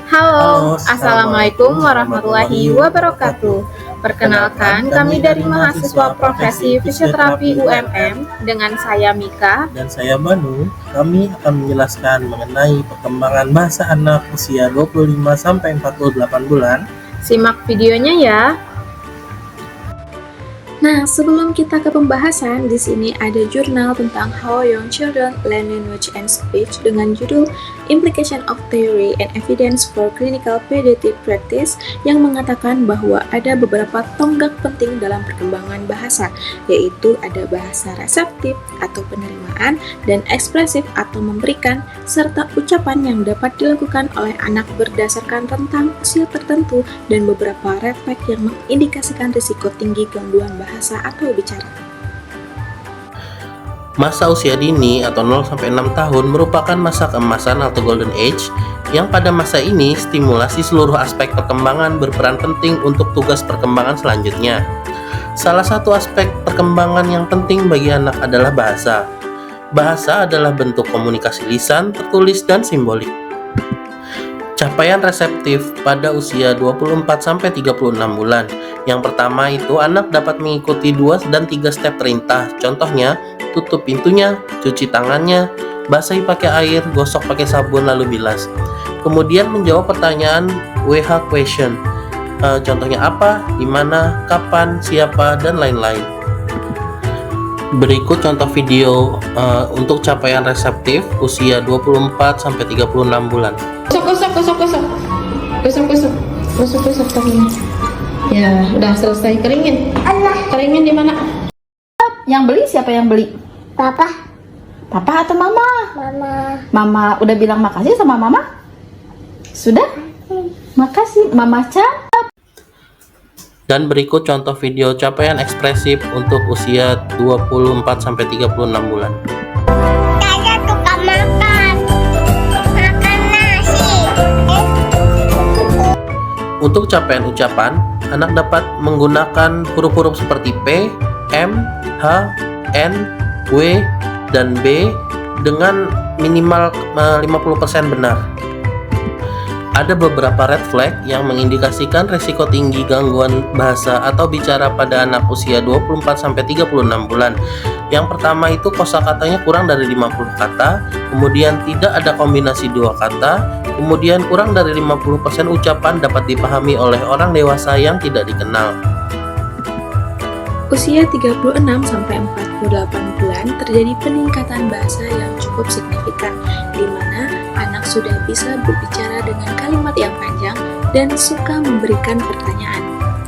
Halo, Assalamualaikum warahmatullahi wabarakatuh. Perkenalkan, kami dari mahasiswa profesi fisioterapi UMM dengan saya Mika dan saya Banu. Kami akan menjelaskan mengenai perkembangan bahasa anak usia 25-48 bulan. Simak videonya ya. Nah, sebelum kita ke pembahasan, di sini ada jurnal tentang How Young Children Learn Language and Speech dengan judul Implication of Theory and Evidence for Clinical Pediatric Practice yang mengatakan bahwa ada beberapa tonggak penting dalam perkembangan bahasa, yaitu ada bahasa reseptif atau penerimaan dan ekspresif atau memberikan, serta ucapan yang dapat dilakukan oleh anak berdasarkan rentang usia tertentu dan beberapa refleks yang mengindikasikan risiko tinggi gangguan bahasa atau bicara. Masa usia dini atau 0-6 tahun merupakan masa keemasan atau golden age yang pada masa ini stimulasi seluruh aspek perkembangan berperan penting untuk tugas perkembangan selanjutnya. Salah satu aspek perkembangan yang penting bagi anak adalah bahasa. Bahasa adalah bentuk komunikasi lisan, tertulis, dan simbolik. Capaian reseptif pada usia 24-36 bulan. Yang pertama itu anak dapat mengikuti 2 dan 3 step perintah. Contohnya, tutup pintunya, cuci tangannya, basahi pakai air, gosok pakai sabun lalu bilas. Kemudian menjawab pertanyaan WH question. Contohnya apa, di mana, kapan, siapa, dan lain-lain. Berikut contoh video untuk capaian reseptif usia 24-36 bulan. Gosok tangannya. Ya, udah selesai. Keringin. Keringin di mana? Yang beli siapa yang beli? Papa. Papa atau mama? Mama. Mama udah bilang makasih sama mama? Sudah? Makasih, Mama Ca. Dan berikut contoh video capaian ekspresif untuk usia 24-36 bulan. Saya suka makan. Makan nasi. Untuk capaian ucapan, anak dapat menggunakan huruf-huruf seperti P, M, H, N, W, dan B dengan minimal 50% benar. Ada beberapa red flag yang mengindikasikan risiko tinggi gangguan bahasa atau bicara pada anak usia 24-36 bulan. Yang pertama itu kosakatanya kurang dari 50 kata, kemudian tidak ada kombinasi 2 kata, kemudian kurang dari 50% ucapan dapat dipahami oleh orang dewasa yang tidak dikenal. Usia 36-48 bulan terjadi peningkatan bahasa yang cukup signifikan, di mana anak sudah bisa berbicara dengan kalimat yang panjang dan suka memberikan pertanyaan,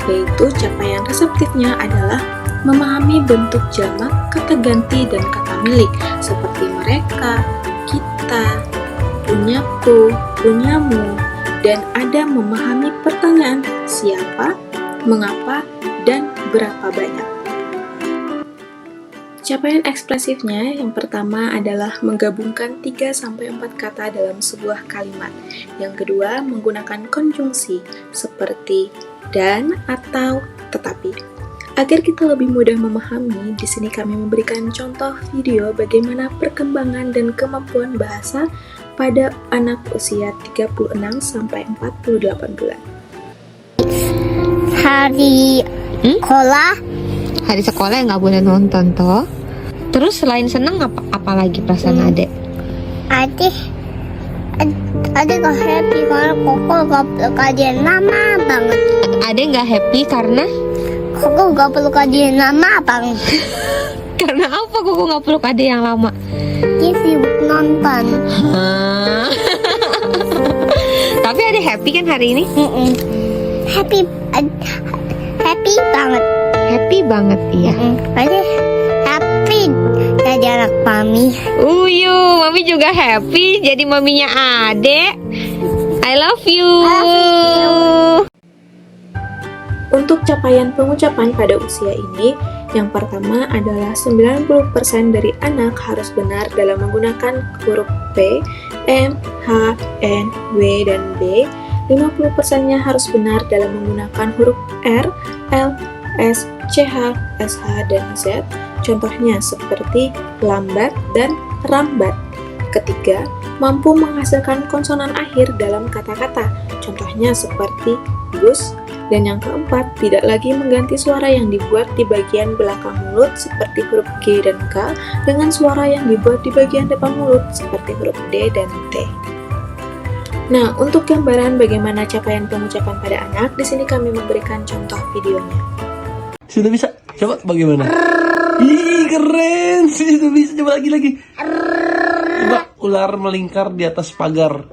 yaitu capaian reseptifnya adalah memahami bentuk jamak, kata ganti, dan kata milik, seperti mereka, kita, punyaku, punyamu, dan ada memahami pertanyaan siapa, mengapa, dan berapa banyak. Capaian ekspresifnya yang pertama adalah menggabungkan 3-4 kata dalam sebuah kalimat. Yang kedua, menggunakan konjungsi seperti dan, atau, tetapi. Agar kita lebih mudah memahami, di sini kami memberikan contoh video bagaimana perkembangan dan kemampuan bahasa pada anak usia 36-48 bulan. Hari sekolah. Hari sekolah yang nggak boleh nonton toh. Terus selain seneng apa lagi perasaan adek? Adik gak happy karena Koko gak perlu kajian lama banget. Adek nggak happy karena? Koko gak perlu kajian lama banget. Karena apa kok nggak perlu adek yang lama? Dia sibuk nonton. Tapi adek happy kan hari ini? Happy banget. Happy banget iya. Adik happy jadi anak mami. Mami juga happy jadi maminya adek. I love you. Untuk capaian pengucapan pada usia ini, yang pertama adalah 90% dari anak harus benar dalam menggunakan huruf P, M, H, N, W, dan B. 50%-nya harus benar dalam menggunakan huruf R, L, S, CH, SH, dan Z. Contohnya seperti lambat dan rambat. Ketiga, mampu menghasilkan konsonan akhir dalam kata-kata, contohnya seperti bus. Dan yang keempat, tidak lagi mengganti suara yang dibuat di bagian belakang mulut seperti huruf G dan K dengan suara yang dibuat di bagian depan mulut seperti huruf D dan T. Nah, untuk gambaran bagaimana capaian pengucapan pada anak, di sini kami memberikan contoh videonya. Sudah bisa? Coba bagaimana? Ih, keren! Sudah bisa, coba lagi. Coba ular melingkar di atas pagar.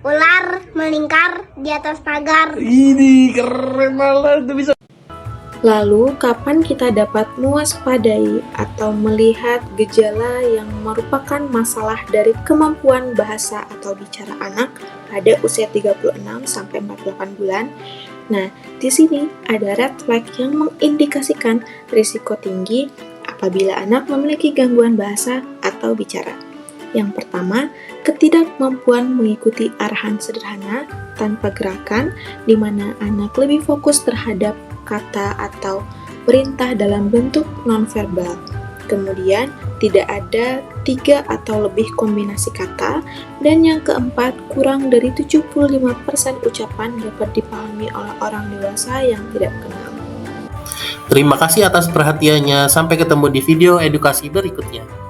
Ular melingkar di atas pagar. Ini keren malah, udah bisa. Lalu, kapan kita dapat mewaspadai atau melihat gejala yang merupakan masalah dari kemampuan bahasa atau bicara anak pada usia 36 sampai 48 bulan? Nah, di sini ada red flag yang mengindikasikan risiko tinggi apabila anak memiliki gangguan bahasa atau bicara. Yang pertama, ketidakmampuan mengikuti arahan sederhana tanpa gerakan, di mana anak lebih fokus terhadap kata atau perintah dalam bentuk nonverbal. Kemudian, tidak ada 3 atau lebih kombinasi kata. Dan yang keempat, kurang dari 75% ucapan dapat dipahami oleh orang dewasa yang tidak kenal. Terima kasih atas perhatiannya. Sampai ketemu di video edukasi berikutnya.